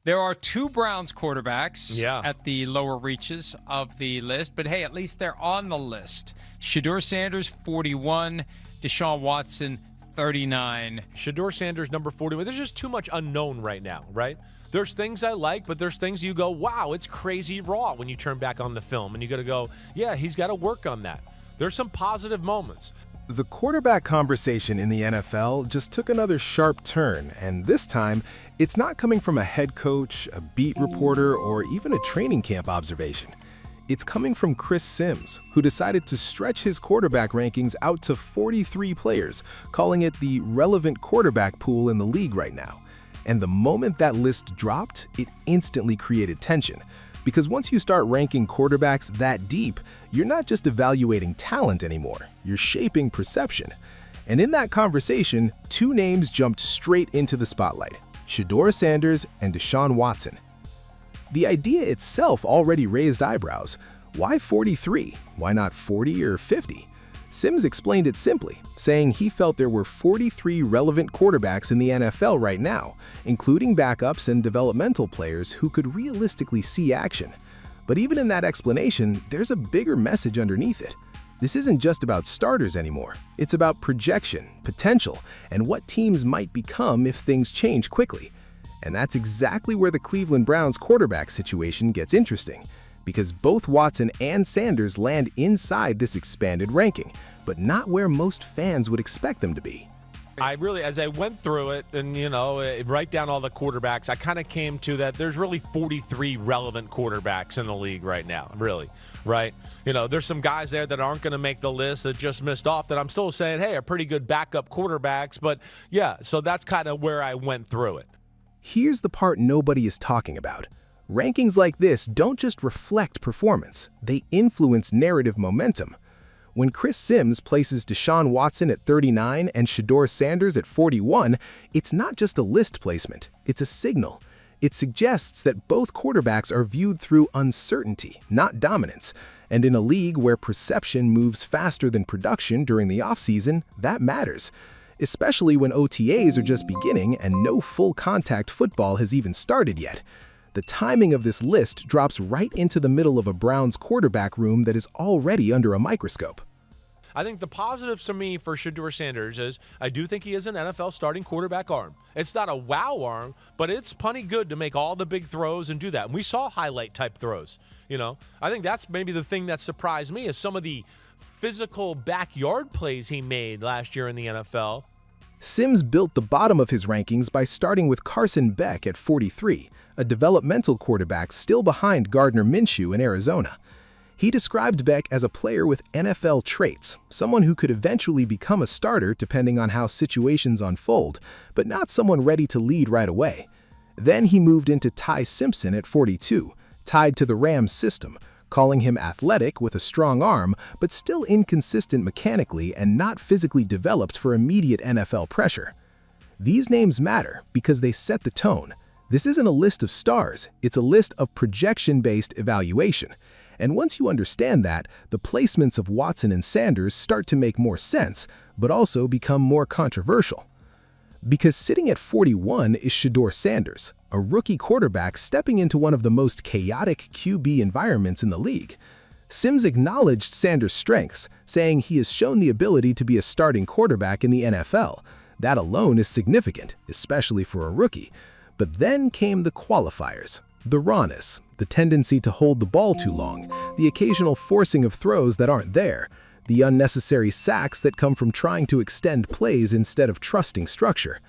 There are two Browns quarterbacks Yeah. at the lower reaches of the list, but hey, at least they're on the list. Shedeur Sanders, 41. Deshaun Watson, 39. Shedeur Sanders, number 41. There's just too much unknown right now, right? There's things I like, but there's things you go, wow, it's crazy raw when you turn back on the film. And you got to go, yeah, he's got to work on that. There's some positive moments. The quarterback conversation in the NFL just took another sharp turn, and this time, it's not coming from a head coach, a beat reporter, or even a training camp observation. It's coming from Chris Sims, who decided to stretch his quarterback rankings out to 43 players, calling it the relevant quarterback pool in the league right now. And the moment that list dropped, it instantly created tension. Because once you start ranking quarterbacks that deep, you're not just evaluating talent anymore, you're shaping perception. And in that conversation, two names jumped straight into the spotlight: Shedeur Sanders and Deshaun Watson. The idea itself already raised eyebrows. Why 43? Why not 40 or 50? Sims explained it simply, saying he felt there were 43 relevant quarterbacks in the NFL right now, including backups and developmental players who could realistically see action. But even in that explanation, there's a bigger message underneath it. This isn't just about starters anymore. It's about projection, potential, and what teams might become if things change quickly. And that's exactly where the Cleveland Browns quarterback situation gets interesting, because both Watson and Sanders land inside this expanded ranking, but not where most fans would expect them to be. As I went through it and, write down all the quarterbacks, I kind of came to that there's really 43 relevant quarterbacks in the league right now, really, right? There's some guys there that aren't going to make the list that just missed off that I'm still saying, hey, are pretty good backup quarterbacks. But, yeah, so that's kind of where I went through it. Here's the part nobody is talking about. Rankings like this don't just reflect performance, they influence narrative momentum. When Chris Sims places Deshaun Watson at 39 and Shedeur Sanders at 41, it's not just a list placement, it's a signal. It suggests that both quarterbacks are viewed through uncertainty, not dominance. And in a league where perception moves faster than production during the offseason, that matters. Especially when OTAs are just beginning and no full contact football has even started yet. The timing of this list drops right into the middle of a Browns quarterback room that is already under a microscope. I think the positives to me for Shedeur Sanders is I do think he is an NFL starting quarterback arm. It's not a wow arm, but it's plenty good to make all the big throws and do that. And we saw highlight-type throws. I think that's maybe the thing that surprised me is some of the physical backyard plays he made last year in the NFL. Sims built the bottom of his rankings by starting with Carson Beck at 43, a developmental quarterback still behind Gardner Minshew in Arizona. He described Beck as a player with NFL traits, someone who could eventually become a starter depending on how situations unfold, but not someone ready to lead right away. Then he moved into Ty Simpson at 42, tied to the Rams system, calling him athletic with a strong arm, but still inconsistent mechanically and not physically developed for immediate NFL pressure. These names matter because they set the tone. This isn't a list of stars, it's a list of projection-based evaluation. And once you understand that, the placements of Watson and Sanders start to make more sense, but also become more controversial. Because sitting at 41 is Shedeur Sanders, a rookie quarterback stepping into one of the most chaotic QB environments in the league. Sims acknowledged Sanders' strengths, saying he has shown the ability to be a starting quarterback in the NFL. That alone is significant, especially for a rookie. But then came the qualifiers. The rawness, the tendency to hold the ball too long, the occasional forcing of throws that aren't there, the unnecessary sacks that come from trying to extend plays instead of trusting structure.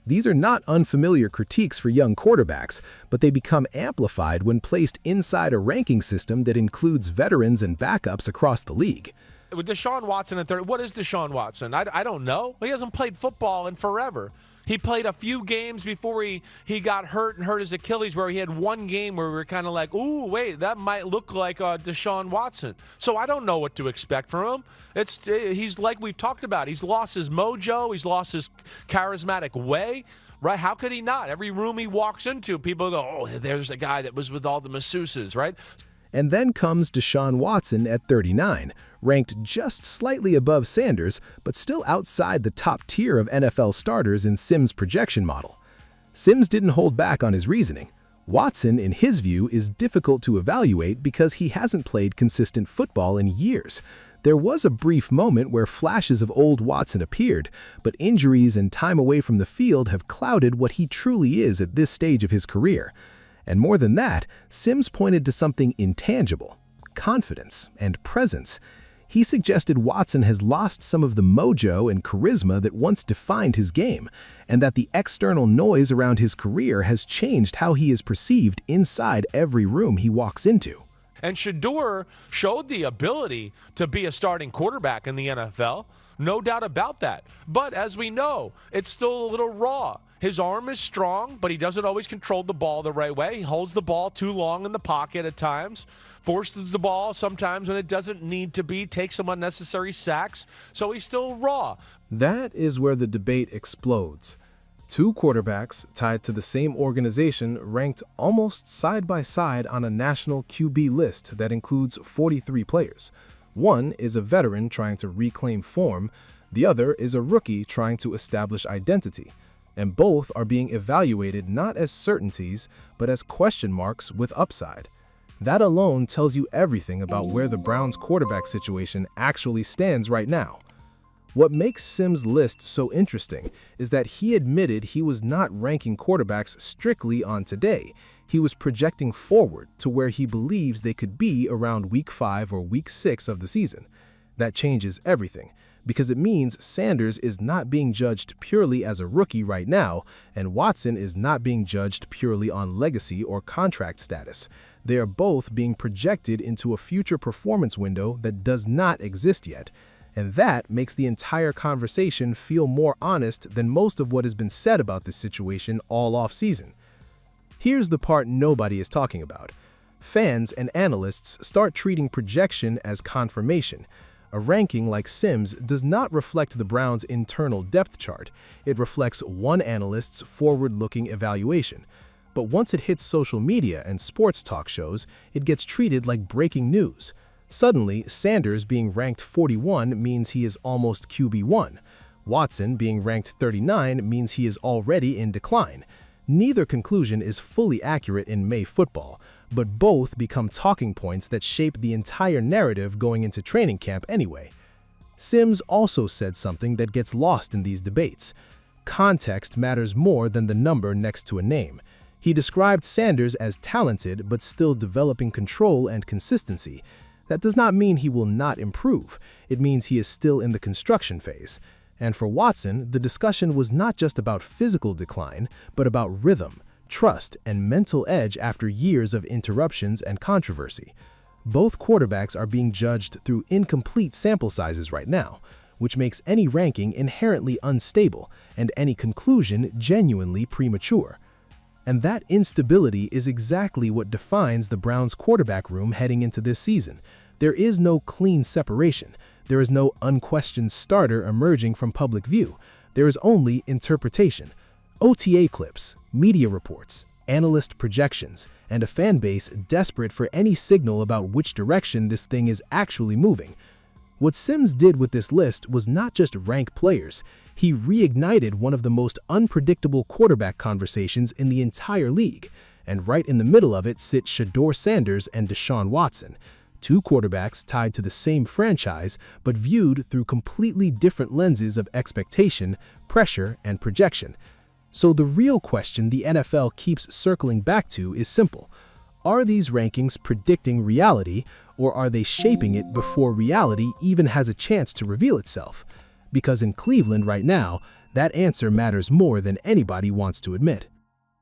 These are not unfamiliar critiques for young quarterbacks, but they become amplified when placed inside a ranking system that includes veterans and backups across the league. With Deshaun Watson at 30, what is Deshaun Watson? I don't know. He hasn't played football in forever. He played a few games before he got hurt and hurt his Achilles, where he had one game where we were kind of like, ooh, wait, that might look like Deshaun Watson. So I don't know what to expect from him. He's like we've talked about. He's lost his mojo. He's lost his charismatic way. Right? How could he not? Every room he walks into, people go, oh, there's the guy that was with all the masseuses, right? And then comes Deshaun Watson at 39, ranked just slightly above Sanders, but still outside the top tier of NFL starters in Sims' projection model. Sims didn't hold back on his reasoning. Watson, in his view, is difficult to evaluate because he hasn't played consistent football in years. There was a brief moment where flashes of old Watson appeared, but injuries and time away from the field have clouded what he truly is at this stage of his career. And more than that, Sims pointed to something intangible: confidence and presence. He suggested Watson has lost some of the mojo and charisma that once defined his game, and that the external noise around his career has changed how he is perceived inside every room he walks into. And Shedeur showed the ability to be a starting quarterback in the NFL. No doubt about that. But as we know, it's still a little raw. His arm is strong, but he doesn't always control the ball the right way. He holds the ball too long in the pocket at times, forces the ball sometimes when it doesn't need to be, takes some unnecessary sacks. So he's still raw. That is where the debate explodes. Two quarterbacks tied to the same organization ranked almost side by side on a national QB list that includes 43 players. One is a veteran trying to reclaim form, the other is a rookie trying to establish identity. And both are being evaluated not as certainties, but as question marks with upside. That alone tells you everything about where the Browns' quarterback situation actually stands right now. What makes Sims' list so interesting is that he admitted he was not ranking quarterbacks strictly on today. He was projecting forward to where he believes they could be around Week 5 or Week 6 of the season. That changes everything, because it means Sanders is not being judged purely as a rookie right now, and Watson is not being judged purely on legacy or contract status. They are both being projected into a future performance window that does not exist yet. And that makes the entire conversation feel more honest than most of what has been said about this situation all off-season. Here's the part nobody is talking about. Fans and analysts start treating projection as confirmation. A ranking like Sims does not reflect the Browns' internal depth chart. It reflects one analyst's forward-looking evaluation. But once it hits social media and sports talk shows, it gets treated like breaking news. Suddenly, Sanders being ranked 41 means he is almost QB1. Watson being ranked 39 means he is already in decline. Neither conclusion is fully accurate in May football, but both become talking points that shape the entire narrative going into training camp anyway. Sims also said something that gets lost in these debates. Context matters more than the number next to a name. He described Sanders as talented but still developing control and consistency. That does not mean he will not improve. It means he is still in the construction phase. And for Watson, the discussion was not just about physical decline, but about rhythm, trust, and mental edge after years of interruptions and controversy. Both quarterbacks are being judged through incomplete sample sizes right now, which makes any ranking inherently unstable and any conclusion genuinely premature. And that instability is exactly what defines the Browns' quarterback room heading into this season. There is no clean separation. There is no unquestioned starter emerging from public view. There is only interpretation. OTA clips, media reports, analyst projections, and a fan base desperate for any signal about which direction this thing is actually moving. What Sims did with this list was not just rank players. He reignited one of the most unpredictable quarterback conversations in the entire league. And right in the middle of it sit Shedeur Sanders and Deshaun Watson, two quarterbacks tied to the same franchise but viewed through completely different lenses of expectation, pressure, and projection. So the real question the NFL keeps circling back to is simple. Are these rankings predicting reality, or are they shaping it before reality even has a chance to reveal itself? Because in Cleveland right now, that answer matters more than anybody wants to admit.